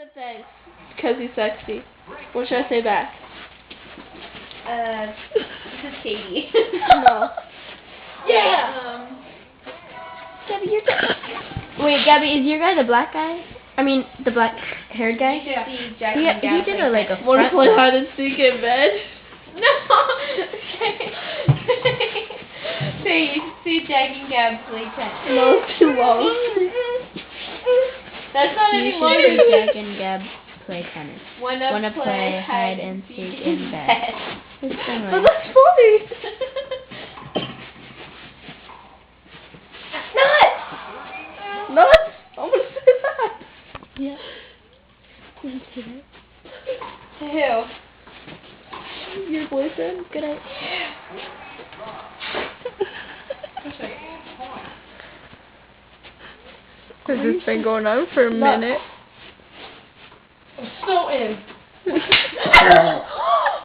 said thanks because he's sexy. What should I say back? This is Katie. No. Yeah. Gabby, you're wait, Gabby, is your guy the black guy? I mean, the black haired guy? You should see Jack He and Gab did play like a tennis. wanna play hide and seek in bed? No. Say, see Jack and Gab play tennis. No, it's too long. That's not You any should longer. see Jack and Gab play tennis. Wanna play hide and seek in bed. It's But similar. that's funny. Nuts! Nuts? I'm gonna say that. Yeah. You can see that. Who? Your boyfriend? Good idea. Has this been going on for a minute? I'm so in.